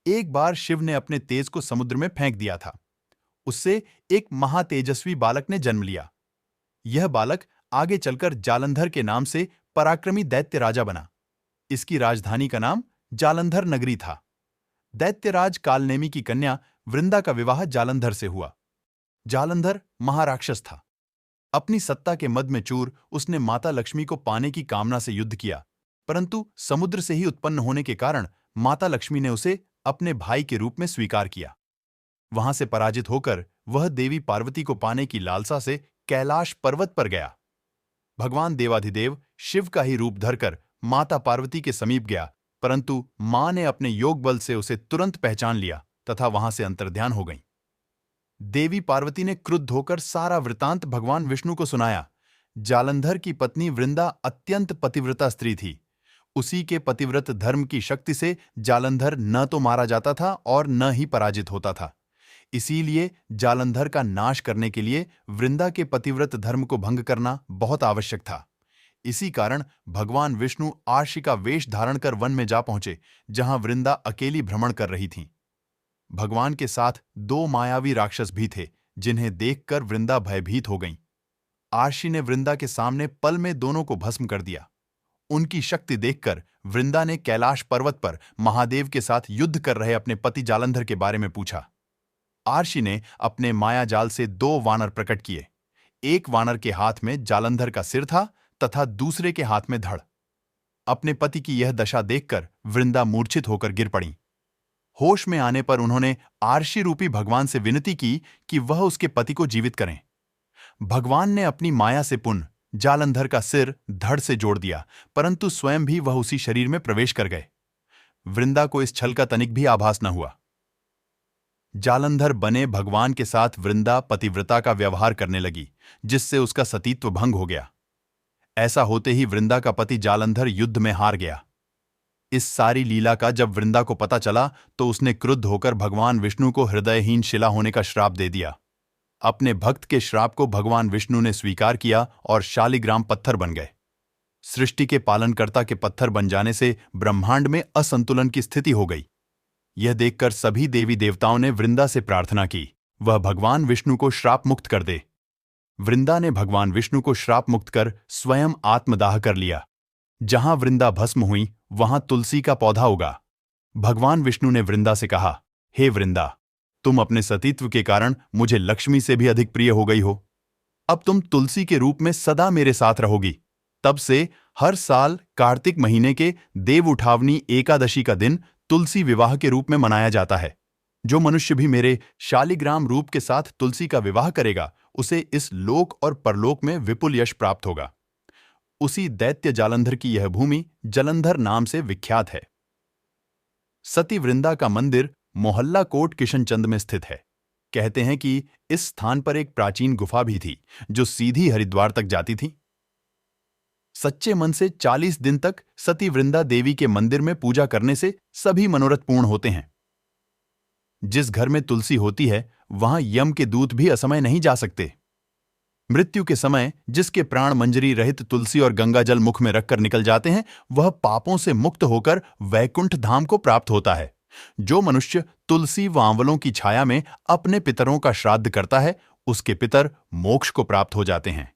एक बार शिव ने अपने तेज को समुद्र में फेंक दिया था। उससे एक महातेजस्वी बालक ने जन्म लिया। यह बालक आगे चलकर जालंधर के नाम से पराक्रमी दैत्य राजा बना। इसकी राजधानी का नाम जालंधर नगरी था। दैत्यराज कालनेमी की कन्या वृंदा का विवाह जालंधर से हुआ। जालंधर महाराक्षस था। अपनी सत्ता के मद में चूर उसने माता लक्ष्मी को पाने की कामना से युद्ध किया, परंतु समुद्र से ही उत्पन्न होने के कारण माता लक्ष्मी ने उसे अपने भाई के रूप में स्वीकार किया। वहां से पराजित होकर वह देवी पार्वती को पाने की लालसा से कैलाश पर्वत पर गया। भगवान देवाधिदेव शिव का ही रूप धरकर माता पार्वती के समीप गया, परंतु मां ने अपने योग बल से उसे तुरंत पहचान लिया तथा वहां से अंतर्ध्यान हो गईं। देवी पार्वती ने क्रुद्ध होकर सारा वृतांत भगवान विष्णु को सुनाया। जालंधर की पत्नी वृंदा अत्यंत पतिव्रता स्त्री थी। उसी के पतिव्रत धर्म की शक्ति से जालंधर न तो मारा जाता था और न ही पराजित होता था। इसीलिए जालंधर का नाश करने के लिए वृंदा के पतिव्रत धर्म को भंग करना बहुत आवश्यक था। इसी कारण भगवान विष्णु आर्षि का वेश धारण कर वन में जा पहुंचे, जहां वृंदा अकेली भ्रमण कर रही थीं। भगवान के साथ दो मायावी राक्षस भी थे, जिन्हें देखकर वृंदा भयभीत हो गईं। आर्षि ने वृंदा के सामने पल में दोनों को भस्म कर दिया। उनकी शक्ति देखकर वृंदा ने कैलाश पर्वत पर महादेव के साथ युद्ध कर रहे अपने पति जालंधर के बारे में पूछा। आर्षि ने अपने मायाजाल से दो वानर प्रकट किए। एक वानर के हाथ में जालंधर का सिर था तथा दूसरे के हाथ में धड़। अपने पति की यह दशा देखकर वृंदा मूर्छित होकर गिर पड़ी। होश में आने पर उन्होंने आर्षि रूपी भगवान से विनती की कि वह उसके पति को जीवित करें। भगवान ने अपनी माया से पुनः जालंधर का सिर धड़ से जोड़ दिया, परंतु स्वयं भी वह उसी शरीर में प्रवेश कर गए। वृंदा को इस छल का तनिक भी आभास न हुआ। जालंधर बने भगवान के साथ वृंदा पतिव्रता का व्यवहार करने लगी, जिससे उसका सतीत्व भंग हो गया। ऐसा होते ही वृंदा का पति जालंधर युद्ध में हार गया। इस सारी लीला का जब वृंदा को पता चला तो उसने क्रुद्ध होकर भगवान विष्णु को हृदयहीन शिला होने का श्राप दे दिया। अपने भक्त के श्राप को भगवान विष्णु ने स्वीकार किया और शालिग्राम पत्थर बन गए। सृष्टि के पालनकर्ता के पत्थर बन जाने से ब्रह्मांड में असंतुलन की स्थिति हो गई। यह देखकर सभी देवी देवताओं ने वृंदा से प्रार्थना की, वह भगवान विष्णु को श्राप मुक्त कर दे। वृंदा ने भगवान विष्णु को श्राप मुक्त कर स्वयं आत्मदाह कर लिया। जहां वृंदा भस्म हुई वहां तुलसी का पौधा उगा। भगवान विष्णु ने वृंदा से कहा, हे वृंदा, तुम अपने सतीत्व के कारण मुझे लक्ष्मी से भी अधिक प्रिय हो गई हो। अब तुम तुलसी के रूप में सदा मेरे साथ रहोगी। तब से हर साल कार्तिक महीने के देव उठावनी एकादशी का दिन तुलसी विवाह के रूप में मनाया जाता है। जो मनुष्य भी मेरे शालिग्राम रूप के साथ तुलसी का विवाह करेगा, उसे इस लोक और परलोक में विपुल यश प्राप्त होगा। उसी दैत्य जालंधर की यह भूमि जलंधर नाम से विख्यात है। सती वृंदा का मंदिर मोहल्ला कोट किशनचंद में स्थित है। कहते हैं कि इस स्थान पर एक प्राचीन गुफा भी थी, जो सीधी हरिद्वार तक जाती थी। सच्चे मन से 40 दिन तक सती वृंदा देवी के मंदिर में पूजा करने से सभी मनोरथ पूर्ण होते हैं। जिस घर में तुलसी होती है, वहां यम के दूत भी असमय नहीं जा सकते। मृत्यु के समय जिसके प्राण मंजरी रहित तुलसी और गंगा जल मुख में रखकर निकल जाते हैं, वह पापों से मुक्त होकर वैकुंठ धाम को प्राप्त होता है। जो मनुष्य तुलसी व आंवलों की छाया में अपने पितरों का श्राद्ध करता है, उसके पितर मोक्ष को प्राप्त हो जाते हैं।